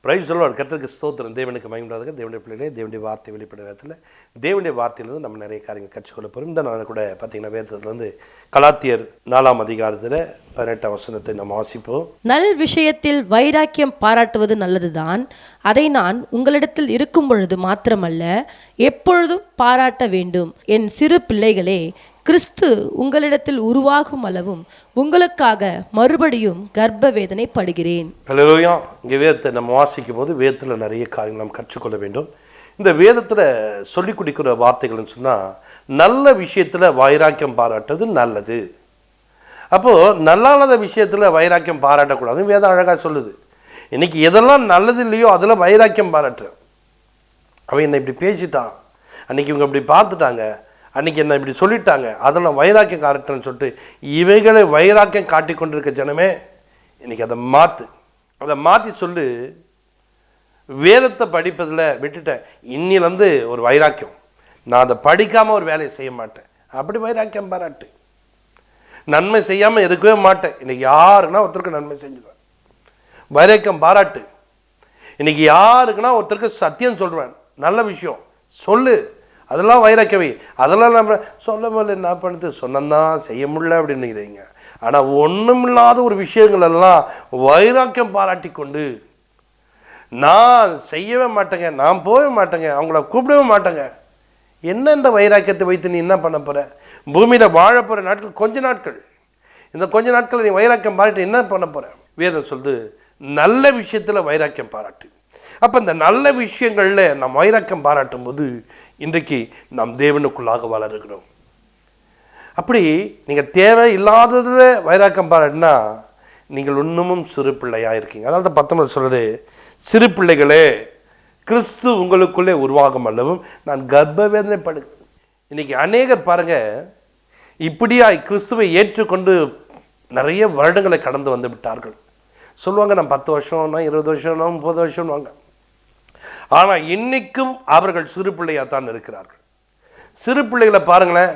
Price சொல்லுவார். கர்த்தருக்கு ஸ்தோத்திரம். தேவனுக்கு மகிமையாக தேவனுடைய பிள்ளைகளே, தேவனுடைய வார்த்தை வெளிப்படுற நேரத்தில் தேவனுடைய வார்த்தையிலிருந்து நம்ம நிறைய காரியங்கள் கற்றுக்கொள்ள போகிறோம். இந்த நாள் கூட பார்த்தீங்கன்னா வேதத்திலிருந்து கலாத்தியர் 4ஆம் அதிகாரத்தில் 18ஆம் வசனத்தை நம்ம வாசிப்போம். நல் விஷயத்தில் வைராக்கியம் பாராட்டுவது நல்லதுதான். அதை நான் உங்களிடத்தில் இருக்கும் பொழுது மாத்திரமல்ல, எப்பொழுதும் பாராட்ட வேண்டும். என் சிறு பிள்ளைகளே, கிறிஸ்து உங்களிடத்தில் உருவாகும் அளவும் உங்களுக்காக மறுபடியும் கர்ப்ப வேதனை படுகிறேன். ஹல்லேலூயா. இங்கே வேதத்தை நம்ம வாசிக்கும் போது வேதத்தில் நிறைய காரியங்கள் நாம் கற்றுக்கொள்ள வேண்டும். இந்த வேதத்தில் சொல்லி கொடுக்கிற வார்த்தைகள்னு சொன்னால், நல்ல விஷயத்தில் வைராக்கியம் பாராட்டுறது நல்லது. அப்போது நல்லாத விஷயத்தில் வைராக்கியம் பாராட்டக்கூடாதுன்னு வேதம் அழகாக சொல்லுது. இன்னைக்கு எதெல்லாம் நல்லது இல்லையோ அதில் வைராக்கியம் பாராட்டுறேன். அவன் என்னை இப்படி பேசிட்டான், அன்னைக்கு இவங்க இப்படி பார்த்துட்டாங்க, அன்றைக்கி என்ன இப்படி சொல்லிட்டாங்க, அதெல்லாம் வைராக்கியம் காட்டுன்னு சொல்லிட்டு இவைகளை வைராக்கியம் காட்டி கொண்டிருக்க ஜனமே, இன்றைக்கி அதை மாற்றி சொல்லு. வேதத்தை படிப்பதில் விட்டுட்டேன், இன்னிலேருந்து ஒரு வைராக்கியம், நான் அதை படிக்காமல் ஒரு வேலையை செய்ய மாட்டேன், அப்படி வைராக்கியம் பாராட்டு. நன்மை செய்யாமல் இருக்கவே மாட்டேன், இன்றைக்கி யாருக்குன்னா ஒருத்தருக்கு நன்மை செஞ்சுருவேன், வைராக்கியம் பாராட்டு. இன்றைக்கி யாருக்குன்னா ஒருத்தருக்கு சத்தியம் சொல்கிறேன், நல்ல விஷயம் சொல்லு, அதெல்லாம் வைராக்கியவை. அதெல்லாம் நம்ம சொல்ல முடியல, என்ன பண்ணுறது, சொன்னதான் செய்ய முடியல அப்படின்னுக்கிறீங்க. ஆனால் ஒன்றுமில்லாத ஒரு விஷயங்கள் எல்லாம் வைராக்கியம் பாராட்டி கொண்டு, நான் செய்யவே மாட்டேங்க, நான் போகவே மாட்டேங்க, அவங்கள கூப்பிடவே மாட்டேங்க. என்ன இந்த வைராக்கியத்தை வைத்து நீ என்ன பண்ண போகிற? பூமியில் வாழ போகிற நாட்கள் கொஞ்ச நாட்கள், இந்த கொஞ்ச நாட்கள் நீ வைராக்கியம் பாராட்டி என்ன பண்ண போகிற? வேதம் சொல்லுது, நல்ல விஷயத்தில் வைராக்கியம் பாராட்டு. அப்போ இந்த நல்ல விஷயங்களில் நாம் வைராக்கியம் பாராட்டும் போது இன்றைக்கு நாம் தேவனுக்குள்ளாக வளருகிறோம். அப்படி நீங்கள் தேவை இல்லாததில் வைராக்கியம் பாராட்டினா நீங்கள் இன்னமும் சிறு பிள்ளையாக இருக்கீங்க. அதனால தான் 19 சொல்கிறது, சிறு பிள்ளைகளே, கிறிஸ்து உங்களுக்குள்ளே உருவாகும் அல்லவும் நான் கர்ப்ப வேதனைப்படுகிறேன். இன்றைக்கி அநேகர் பாருங்கள், இப்படியாய் கிறிஸ்துவை ஏற்றுக்கொண்டு நிறைய வருடங்களை கடந்து வந்து விட்டார்கள். சொல்லுவாங்க, நான் 10 வருஷம், நான் 20 வருஷம், நான் 30 வருஷம் வாங்க. ஆனால் இன்றைக்கும் அவர்கள் சிறு பிள்ளையாக தான் இருக்கிறார்கள். சிறு பிள்ளைகளை பாருங்களேன்,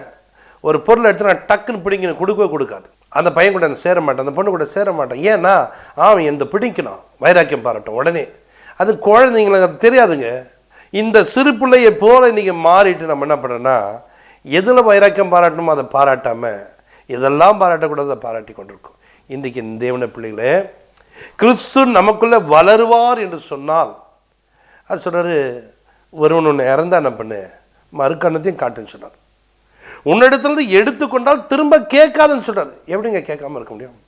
ஒரு பொருளை எடுத்து நான் டக்குன்னு பிடிக்கணும், கொடுக்கவே கொடுக்காது. அந்த பையன் கூட நான் சேர மாட்டேன், அந்த பொண்ணு கூட சேர மாட்டேன். ஏன்னா அவன் எந்த பிடிக்கணும், வைராக்கியம் பாராட்டும் உடனே. அது குழந்தைங்களுக்கு அது தெரியாதுங்க. இந்த சிறு பிள்ளையை போல இன்றைக்கி மாறிட்டு நம்ம என்ன பண்ணுறோன்னா, எதில் வைராக்கியம் பாராட்டணுமோ அதை பாராட்டாமல் எதெல்லாம் பாராட்டக்கூடாது அதை பாராட்டி கொண்டிருக்கோம். இன்றைக்கி தேவன பிள்ளைகளே, கிறிஸ்து நமக்குள்ளே வளருவார் என்று சொன்னால், அது சொல்கிறார், ஒருவன் ஒன்று இறந்தா என்ன பண்ணு, மறுக்கண்ணத்தையும் காட்டுன்னு சொன்னார். உன்னிடத்துலேருந்து எடுத்துக்கொண்டால் திரும்ப கேட்காதுன்னு சொல்கிறார். எப்படிங்க கேட்காம இருக்க முடியும்?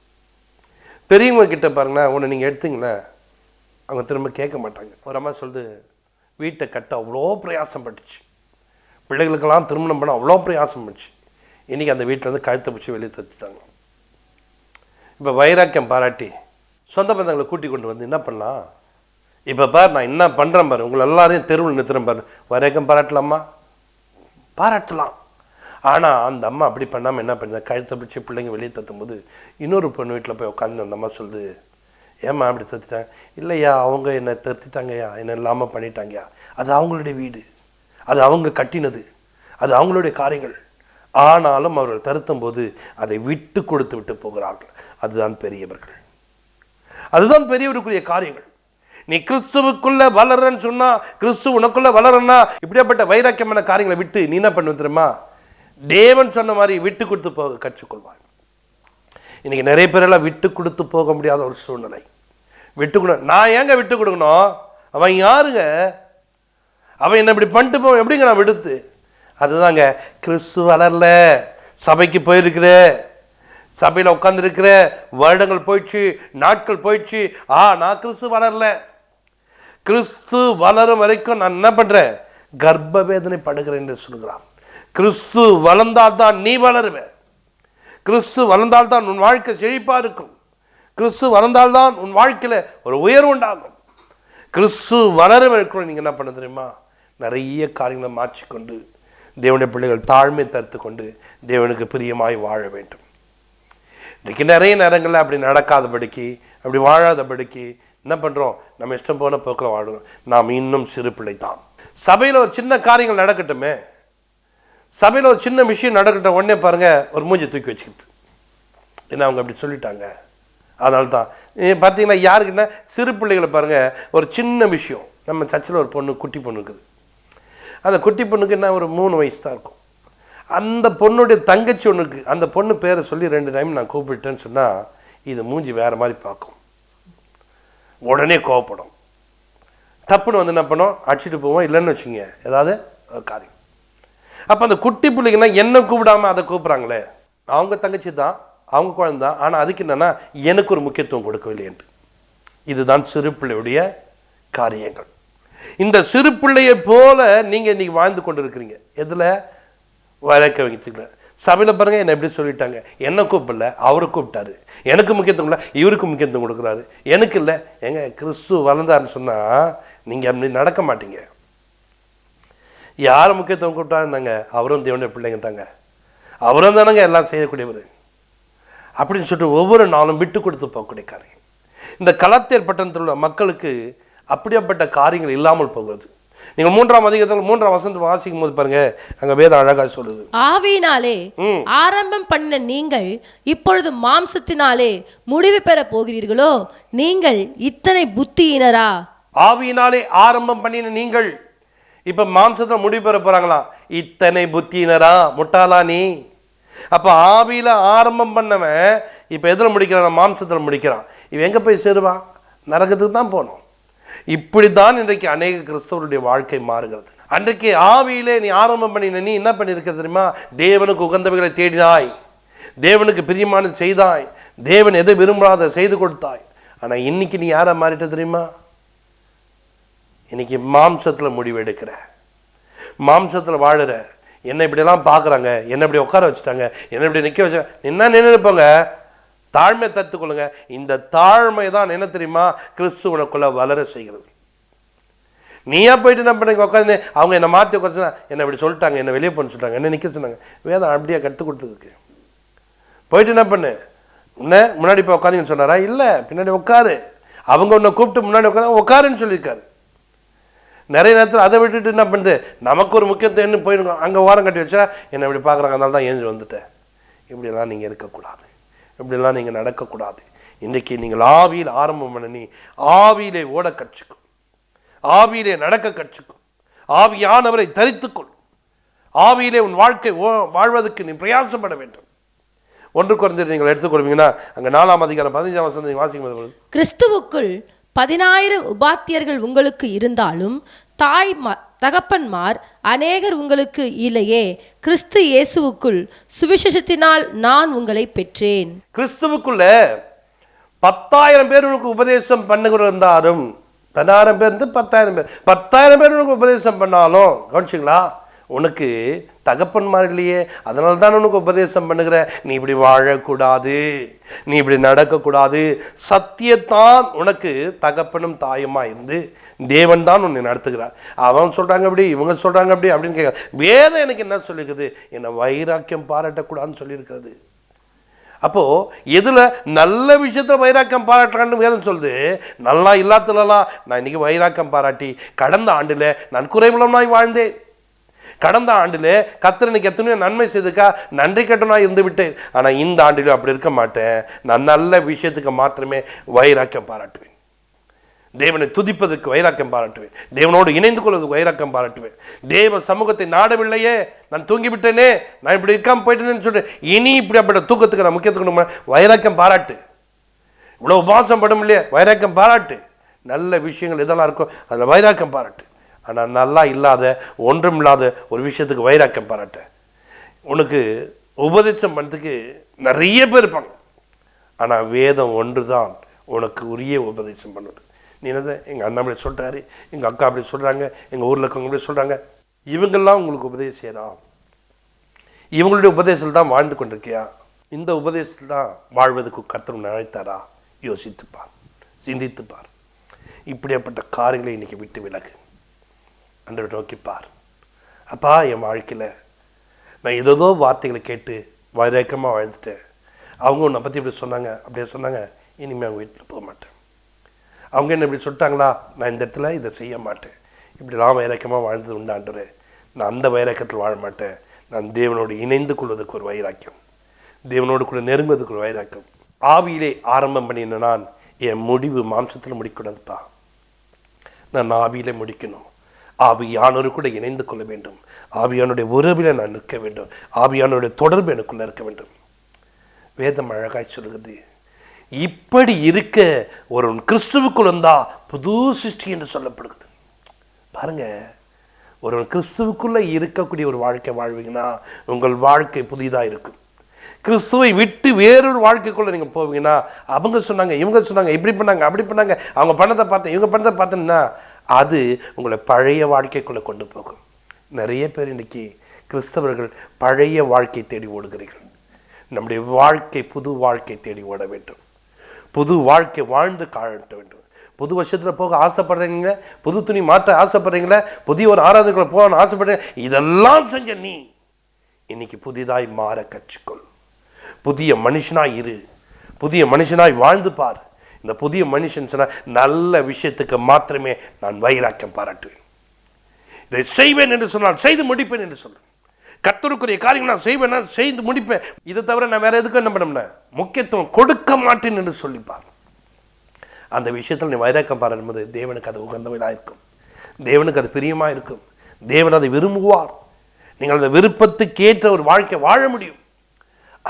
பெரியவங்க கிட்ட பாருங்களேன், ஒன்று நீங்கள் எடுத்தீங்களே அவங்க திரும்ப கேட்க மாட்டாங்க. ஒரு அம்மா சொல்லுது, வீட்டை கட்ட அவ்வளோ பிரயாசம் பட்டுச்சு, பிள்ளைகளுக்கெல்லாம் திருமணம் பண்ண அவ்வளோ பிரயாசம் பண்ணுச்சு, இன்றைக்கி அந்த வீட்டிலேருந்து கழுத்தை பிடிச்சி வெளியே தத்துட்டாங்க. இப்போ வைராக்கியம் பாராட்டி சொந்த பந்தங்களை கூட்டி கொண்டு வந்து என்ன பண்ணலாம்? இப்போ பார், நான் என்ன பண்ணுறேன் பாரு, உங்களை எல்லாரையும் தெருவில் நிறுத்துறேன் பாரு, வைராக்கியம் பாராட்டலாமா? பாராட்டலாம். ஆனால் அந்த அம்மா அப்படி பண்ணாமல் என்ன பண்ணுது, கழுத்தை பிடிச்சி பிள்ளைங்க வெளியே தத்தும் போது இன்னொரு பொண்ணு வீட்டில் போய் உட்காந்து அந்த அம்மா சொல்லுது, ஏம்மா அப்படி தத்துட்டாங்க? இல்லையா, அவங்க என்னை தத்துட்டாங்கய்யா, என்ன இல்லாமல் பண்ணிட்டாங்கய்யா, அது அவங்களுடைய வீடு, அது அவங்க கட்டினது, அது அவங்களுடைய காரியங்கள். ஆனாலும் அவர்கள் தருத்தும் போது அதை விட்டு கொடுத்து விட்டு போகிறார்கள். அதுதான் பெரியவர்கள், அதுதான் பெரியவருக்குரிய காரியங்கள். நீ கிறிஸ்துவுக்குள்ள வளரன்னு சொன்னா, கிறிஸ்து உனக்குள்ள வளரன்னா, இப்படியாப்பட்ட வைராக்கியமான காரியங்களை விட்டு நீ என்ன பண்ண தெரியுமா, தேவன் சொன்ன மாதிரி விட்டு கொடுத்து போக கற்றுக்கொள்வாய். இன்னைக்கு நிறைய பேரெல்லாம் விட்டு கொடுத்து போக முடியாத ஒரு சூழ்நிலை. விட்டு கொடு, நான் ஏங்க விட்டு கொடுக்கணும்? அவன் யாருங்க? அவன் என்ன இப்படி பண்ணிட்டு போவான், எப்படிங்க நான் விடுத்து? அதுதாங்க, கிறிஸ்து வளரல, சபைக்கு போயிருக்கிற, சபையில் உட்காந்துருக்கிற, வருடங்கள் போயிடுச்சு, நாட்கள் போயிடுச்சு, நான் கிறிஸ்து வளரல. கிறிஸ்து வளரும் வரைக்கும் நான் என்ன பண்ணுறேன், கர்ப்ப வேதனை படுகிறேன் என்று சொல்கிறான். கிறிஸ்து வளர்ந்தால்தான் நீ வளருவே. கிறிஸ்து வளர்ந்தால்தான் உன் வாழ்க்கை செழிப்பாக இருக்கும். கிறிஸ்து வளர்ந்தால்தான் உன் வாழ்க்கையில் ஒரு உயர்வு உண்டாகும். கிறிஸ்து வளர வரைக்கும் நீங்கள் என்ன பண்ண தெரியுமா, நிறைய காரியங்களை மாற்றிக்கொண்டு தேவனுடைய பிள்ளைகள் தாழ்மை தடுத்து கொண்டு தேவனுக்கு பிரியமாய் வாழ வேண்டும். இன்றைக்கி நிறைய நேரங்களில் அப்படி நடக்காதபடிக்கு, அப்படி வாழாதபடிக்கு என்ன பண்ணுறோம், நம்ம இஷ்டம் போன போக்கில் வாழுறோம். நாம் இன்னும் சிறு பிள்ளை தான். சபையில் ஒரு சின்ன காரியங்கள் நடக்கட்டுமே, சபையில் ஒரு சின்ன விஷயம் நடக்கட்டும், உடனே பாருங்கள் ஒரு மூஞ்சி தூக்கி வச்சுக்கிது, ஏன்னா அவங்க அப்படி சொல்லிட்டாங்க, அதனால தான் பார்த்தீங்கன்னா யாருக்குன்னா சிறு பிள்ளைகளை பாருங்கள், ஒரு சின்ன விஷயம். நம்ம சர்ச்சில் ஒரு பொண்ணு, குட்டி பொண்ணு இருக்குது. அந்த குட்டி பொண்ணுக்கு என்ன ஒரு 3 வயசு தான் இருக்கும். அந்த பொண்ணுடைய தங்கச்சி ஒன்றுக்கு அந்த பொண்ணு பேரை சொல்லி 2 டைம் நான் கூப்பிட்டேன்னு சொன்னால் இது மூஞ்சி வேறு மாதிரி பார்க்கும், உடனே கோவப்படும். தப்புன்னு வந்து என்ன பண்ணோம், அடிச்சுட்டு போவோம். இல்லைன்னு வச்சுங்க ஏதாவது காரியம். அப்போ அந்த குட்டி பிள்ளைங்கன்னா என்ன கூப்பிடாமல் அதை கூப்பிட்றாங்களே, அவங்க தங்கச்சி தான், அவங்க குழந்தை தான், ஆனால் அதுக்கு என்னென்னா எனக்கு ஒரு முக்கியத்துவம் கொடுக்கவில்லை என்று. இதுதான் சிறு பிள்ளையுடைய காரியங்கள். இந்த சிறு பிள்ளையை போல நீங்கள் இன்றைக்கி வாழ்ந்து கொண்டு இருக்கிறீங்க. எதில் வளர்க்க வைக்கிறீங்க. சபையில் பாருங்க, என்னை எப்படி சொல்லிட்டாங்க, என்னை கூப்பிடல, அவரை கூப்பிட்டாரு. எனக்கு முக்கியத்துவம் இல்லை, இவருக்கு முக்கியத்துவம் கொடுக்குறாரு. எனக்கு இல்லை. எங்க கிறிஸ்து வளர்ந்தாருன்னு சொன்னால் நீங்கள் அப்படி நடக்க மாட்டீங்க. யார் முக்கியத்துவம் கூப்பிட்டாருன்னாங்க, அவரும் தேவனுடைய பிள்ளைங்க தாங்க, அவரும் தானங்க எல்லாம் செய்யக்கூடியவர் அப்படின்னு சொல்லிட்டு ஒவ்வொரு நாளும் விட்டு கொடுத்து போகக்கூடிய காரியம். இந்த கலாத்தேர் பட்டணத்தில் உள்ள மக்களுக்கு அப்படியாப்பட்ட காரியங்கள் இல்லாமல் போகிறது. நீங்க 3ஆம் அதிகாரத்தில் 3ஆம் வசனத்தை வாசிக்கும் போது பாருங்க, அங்க வேதம் அழகா சொல்லுது, ஆவியினாலே ஆரம்பம் பண்ண நீங்கள் இப்பொழுது மாம்சத்தினாலே முடிவு பெற போகிறீர்களோ, நீங்கள் இத்தனை புத்தியினரா? ஆவியினாலே ஆரம்பம் பண்ணின நீங்கள் இப்ப மாம்சத்துல முடிவு பெற போறாங்களாம். இத்தனை புத்தியினரா, முட்டாளா நீ? அப்ப ஆவியில ஆரம்பம் பண்ணவன் இப்ப எதுல முடிக்கிறான்? மாம்சத்துல முடிக்கிறான். இவன் எங்க போய் சேருவான்? நரகத்துக்கு தான் போகணும். இப்படித்தான் இன்றைக்கு அநேக கிறிஸ்தவருடைய வாழ்க்கை மாறுகிறது. அன்றைக்கு ஆவியிலே நீ ஆரம்பம் பண்ணின நீ என்ன பண்ணியிருக்க தெரியுமா? தேவனுக்கு உகந்தவைகளை தேடினாய், தேவனுக்கு பிரியமானது செய்தாய், தேவன் எதை விரும்பாத செய்து கொடுத்தாய். ஆனா இன்னைக்கு நீ யாரை மாறிட்ட தெரியுமா? இன்னைக்கு மாம்சத்துல முடிவு எடுக்கிற, மாம்சத்துல வாழுற. என்ன இப்படியெல்லாம் பார்க்குறாங்க, என்ன இப்படி உட்கார வச்சுட்டாங்க, என்ன இப்படி நிற்க வச்ச, என்ன நினைப்போங்க? தாழ்மை தத்துக்கொள்ளுங்க. இந்த தாழ்மை தான் என்ன தெரியுமா? கிறிஸ்துவனுக்குள்ள வளர செய்கிறது. நீயா போயிட்டு என்ன பண்ணுங்க, உட்காந்து அவங்க என்னை மாற்றி உட்காந்துனா என்னை இப்படி சொல்லிட்டாங்க, என்னை வெளியே போன்னு சொல்லிட்டாங்க, என்ன நிற்க சொன்னாங்க. வேதம் அப்படியே கற்றுக் கொடுத்ததுக்கு போயிட்டு என்ன பண்ணு, உன்ன முன்னாடி போய் உட்காந்துன்னு சொன்னாரா? இல்லை, பின்னாடி உட்காரு. அவங்க உன்னை கூப்பிட்டு முன்னாடி உட்காருன்னு சொல்லியிருக்காரு. நிறைய நேரத்தில் அதை விட்டுட்டு என்ன பண்ணுது, நமக்கு ஒரு முக்கியத்துவம் என்ன போயிருக்கோம், அங்கே ஓரம் கட்டி வச்சா என்னை இப்படி பார்க்குறாங்க, அதனால தான் ஏஞ்சி வந்துட்டேன். இப்படியெல்லாம் நீங்கள் இருக்கக்கூடாது, இப்படியெல்லாம் நீங்கள் நடக்கக்கூடாது. இன்றைக்கி நீங்கள் ஆவியில் ஆரம்பம் பண்ண நீ ஆவியிலே ஓட கற்றுக்கும், ஆவியிலே நடக்க கற்றுக்கும், ஆவியானவரை தரித்துக்கொள். ஆவியிலே உன் வாழ்க்கை வாழ்வதற்கு நீ பிரயாசப்பட வேண்டும். 1 கொரிந்தியர் நீங்கள் எடுத்துக்கொள்வீங்கன்னா அங்கே 4ஆம் அதிகாரம் 15ஆம் வசனத்தை வாசிக்கும், கிறிஸ்துவுக்குள் 10,000 உபாத்தியர்கள் உங்களுக்கு இருந்தாலும் தகப்பன்மார் அநேகர் உங்களுக்கு இல்லையே. கிறிஸ்து இயேசுவுக்குள் சுவிசேஷத்தினால் நான் உங்களை பெற்றேன். கிறிஸ்துவுக்குள்ள 10,000 பேர் உனக்கு உபதேசம் பண்ணுகிற இருந்தாலும், 10,000 பேர் இருந்து 10,000 பேர், 10,000 பேர் உனக்கு உபதேசம் பண்ணாலும், கவனிச்சிங்களா, உனக்கு தகப்பன்மார் இல்லையே, அதனால தான் உனக்கு உபதேசம் பண்ணுகிற. நீ இப்படி வாழக்கூடாது, நீ இப்படி நடக்கக்கூடாது. சத்தியத்தான் உனக்கு தகப்பனும் தாயுமா இருந்து தேவன் தான் உன்னை நடத்துகிறார். அவன் சொல்றாங்க அப்படி, இவங்க சொல்றாங்க அப்படி அப்படின்னு கேட்க. வேதம் எனக்கு என்ன சொல்லிருக்குது? என்னை வைராக்கியம் பாராட்டக்கூடாதுன்னு சொல்லியிருக்கிறது. அப்போ எதுல நல்ல விஷயத்துல வைராக்கியம் பாராட்டுறான்னு வேதம் சொல்லுது. நல்லா இல்லாதலாம் நான் இன்னைக்கு வைராக்கியம் பாராட்டி கடந்த ஆண்டுல நான் குறைவுள்ளவனாய் வாழ்ந்தேன், கடந்த ஆண்டிலே கர்த்தருக்கு எத்தனையோ நன்மை செய்துக்கா நன்றி கட்டணா இருந்து விட்டேன். ஆனால் இந்த ஆண்டிலும் அப்படி இருக்க மாட்டேன். நான் நல்ல விஷயத்துக்கு மாத்திரமே வைராக்கியம் பாராட்டுவேன். தேவனை துதிப்பதற்கு வைராக்கியம் பாராட்டுவேன், தேவனோடு இணைந்து கொள்வதற்கு வைராக்கியம் பாராட்டுவேன். தேவ சமூகத்தை நாடவில்லையே, நான் தூங்கிவிட்டேனே, நான் இப்படி இருக்காம போயிட்டேன்னு சொல்லிட்டு இனி இப்படி அப்படி தூக்கத்துக்கு நான் முக்கியத்துவம் வைராக்கியம் பாராட்டு. இவ்வளோ உபவாசம் படும் இல்லையே, வைராக்கியம் பாராட்டு. நல்ல விஷயங்கள் இதெல்லாம் இருக்கும், அதில் வைராக்கியம் பாராட்டு. ஆனால் நல்லா இல்லாத ஒன்றும் இல்லாத ஒரு விஷயத்துக்கு வைராக்கியம் பாராட்ட. உனக்கு உபதேசம் பண்ணுறதுக்கு நிறைய பேர் இருப்பாங்க, ஆனால் வேதம் ஒன்று தான் உனக்கு உரிய உபதேசம் பண்ணுது. நீ என்னது, எங்கள் அண்ணா அப்படி சொல்கிறாரு, எங்கள் அக்கா அப்படி சொல்கிறாங்க, எங்கள் ஊரில் இருக்கவங்க அப்படி சொல்கிறாங்க, இவங்கெல்லாம் உங்களுக்கு உபதேசம் செய்யலாம். இவங்களுடைய உபதேசத்தில் தான் வாழ்ந்து கொண்டிருக்கியா? இந்த உபதேசத்தில் தான் வாழ்வதற்கு கர்த்தர் அழைத்தாரா? யோசித்துப்பார், சிந்தித்துப்பார். இப்படியாப்பட்ட காரியங்களை இன்றைக்கி விட்டு விலகு, ஆண்டவரை நோக்கிப்பார். அப்பா, என் வாழ்க்கையில் நான் ஏதோ வார்த்தைகளை கேட்டு வைராக்கியமாக வாழ்ந்துட்டேன். அவங்க உன்னை பற்றி இப்படி சொன்னாங்க, அப்படியே சொன்னாங்க, இனிமேல் அவங்க வீட்டில் போக மாட்டேன். அவங்க என்ன இப்படி சொல்லிட்டாங்களா, நான் இந்த இடத்துல இதை செய்ய மாட்டேன். இப்படிலாம் வைராக்கியமாக வாழ்ந்தது உண்டு ஆண்டவரே, நான் அந்த வைராக்கியத்தில் வாழ மாட்டேன். நான் தேவனோடு இணைந்து கொள்வதற்கு ஒரு வைராக்கியம், தேவனோடு கூட நெருங்குவதற்கு ஒரு வைராக்கியம். ஆவியிலே ஆரம்பம் பண்ணின நான் என் முடிவு மாம்சத்தில் முடிக்கூடாதுப்பா. நான் ஆவியிலே முடிக்கணும். ஆவியானோரு கூட இணைந்து கொள்ள வேண்டும். ஆவியானுடைய உறவில் நான் நிற்க வேண்டும். ஆவியானுடைய தொடர்பு எனக்குள்ள இருக்க வேண்டும். வேதம் அழகாய் சொல்லுகிறது, இப்படி இருக்க ஒரு கிறிஸ்துவுக்குள் வந்தா புது சிருஷ்டி என்று சொல்லப்படுகிறது. பாருங்க, ஒரு கிறிஸ்துவுக்குள்ள இருக்கக்கூடிய ஒரு வாழ்க்கை வாழ்வீங்கன்னா உங்கள் வாழ்க்கை புதிதாக இருக்கும். கிறிஸ்துவை விட்டு வேறொரு வாழ்க்கைக்குள்ள நீங்க போவீங்கன்னா, அவங்க சொன்னாங்க, இவங்க சொன்னாங்க, இப்படி பண்ணாங்க, அப்படி பண்ணாங்க, அவங்க பண்ணதை பார்த்தேன், இவங்க பண்ணதை பார்த்தேன்னா அது உங்களை பழைய வாழ்க்கைக்குள்ள கொண்டு போகும். நிறைய பேர் இன்னைக்கு கிறிஸ்தவர்கள் பழைய வாழ்க்கை தேடி ஓடுகிறீர்கள். நம்முடைய வாழ்க்கை புது வாழ்க்கை தேடி ஓட வேண்டும். புது வாழ்க்கை வாழ்ந்து காட்ட வேண்டும். புது வருஷத்தில் போக ஆசைப்படுறீங்களே, புது துணி மாற்ற ஆசைப்படுறீங்களே, புதிய ஒரு ஆராதனைக்குள்ள போகணும்னு ஆசைப்படுறீங்க, இதெல்லாம் செஞ்ச நீ இன்னைக்கு புதிதாய் மாற கற்றுக்கொள். புதிய மனுஷனாய் இரு. புதிய மனுஷனாய் வாழ்ந்து பார். இந்த புதிய மனுஷன் சொன்ன நல்ல விஷயத்துக்கு மாத்திரமே நான் வைராக்கியம் பாராட்டுவேன். இதை செய்வேன் என்று சொன்னால் செய்து முடிப்பேன் என்று சொல்லுவேன். கர்த்தருக்குரிய காரியங்கள் நான் செய்வேன், செய்து முடிப்பேன். இதை தவிர நான் வேற எதுக்கும் என்ன பண்ண முக்கியத்துவம் கொடுக்க மாட்டேன் என்று சொல்லிப்பார். அந்த விஷயத்தில் நீ வைராக்கியம் பாராட்டும்போது தேவனுக்கு அது உகந்தவனாக இருக்கும். தேவனுக்கு அது பிரியமாக இருக்கும். தேவன் அதை விரும்புவார். நீங்கள் அந்த விருப்பத்துக்கு ஏற்ற ஒரு வாழ்க்கை வாழ முடியும்.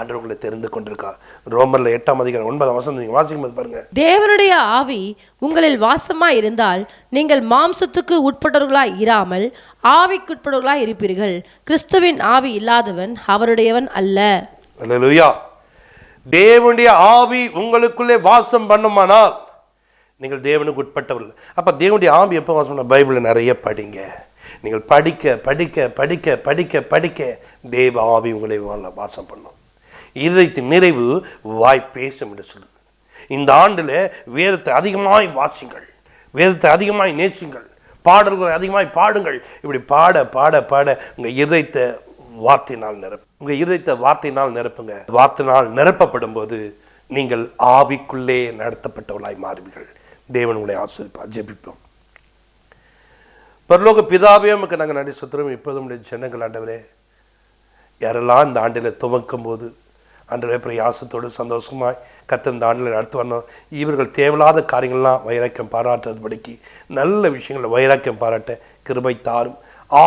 அன்று உங்களை தெரிந்து கொண்டிருக்கார். ரோமர்ல 8:9 நீங்க வாசிக்கும்போது பாருங்க, தேவனுடைய ஆவி உங்களில் வாசமா இருந்தால் நீங்கள் மாம்சத்துக்கு உட்பட்டவர்களாய் இராமல் ஆவிக்குட்பட்டவர்களாய் இருப்பீர்கள். கிறிஸ்துவின் ஆவி இல்லாதவன் அவருடையவன் அல்ல. அல்லேலூயா. தேவனுடைய ஆவி உங்களுக்குள்ளே வாசம் பண்ணுமானால் நீங்கள் தேவனுக்கு உட்பட்டவர்கள். அப்ப தேவனுடைய ஆவி எப்போ வாசம்? பைபிளை நிறைய படிங்க. நீங்கள் படிக்க படிக்க படிக்க படிக்க படிக்க தேவ ஆவி உங்களை வாசம் பண்ணும். இதயத்தின் நிறைவு வாய் பேசும் என்று சொல்லுது. இந்த ஆண்டில் வேதத்தை அதிகமாய் வாசிங்கள், வேதத்தை அதிகமாய் நேசிங்கள், பாடல்களை அதிகமாய் பாடுங்கள். இப்படி பாட பாட பாட உங்கள் இருதயத்தை வார்த்தையினால் உங்கள் இருதயத்தை வார்த்தையினால் நிரப்புங்க. வார்த்தையினால் நிரப்பப்படும் போது நீங்கள் ஆவிக்குள்ளே நடத்தப்பட்டவர்களாய் மாறுவீர்கள். தேவன் உங்களை ஆசீர்வதிப்பார். ஜெபிப்போம். பரலோக பிதாவே, நமக்கு நாங்கள் நன்றி செலுத்துகிறோம். இப்போதும் ஜனங்கள் ஆண்டவரே, யாரெல்லாம் இந்த ஆண்டில் துவக்கும் போது ஆண்டவரே பிரயாசத்தோடு சந்தோஷமாய் கர்த்தர் இந்த ஆண்டில் நடத்து வரணும். இவர்கள் தேவையில்லாத காரியங்கள்லாம் வைராக்கியம் பாராட்டுறதுபடிக்கு நல்ல விஷயங்களை வைராக்கியம் பாராட்ட கிருபை தாரும்.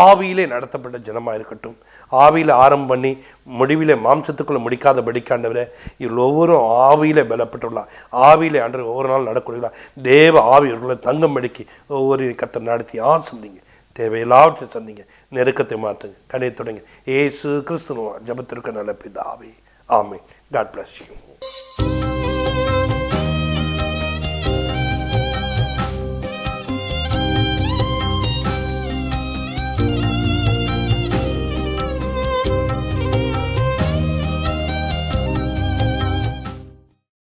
ஆவியிலே நடத்தப்பட்ட ஜனமாக இருக்கட்டும். ஆவியில் ஆரம்பம் பண்ணி முடிவிலே மாம்சத்துக்குள்ளே முடிக்காதபடிக்கு ஆண்டவரே இவர்கள் ஒவ்வொரு ஆவியிலே பலப்பட்டுள்ளார். ஆவியிலே ஆண்டவர் ஒவ்வொரு நாள் நடக்கூடியவர்களா தேவ ஆவி இவர்களை தங்கும்படிக்கு ஒவ்வொரு கர்த்தர் நடத்தி சந்திங்க. தேவையில்லாவற்றை சந்திங்க. நெருக்கத்தை மாற்றுங்க. கண்ணை தொடங்க. ஏசு கிறிஸ்துவ ஜபத்திற்கு நல்ல பிதாவே. ஆமென். God bless you.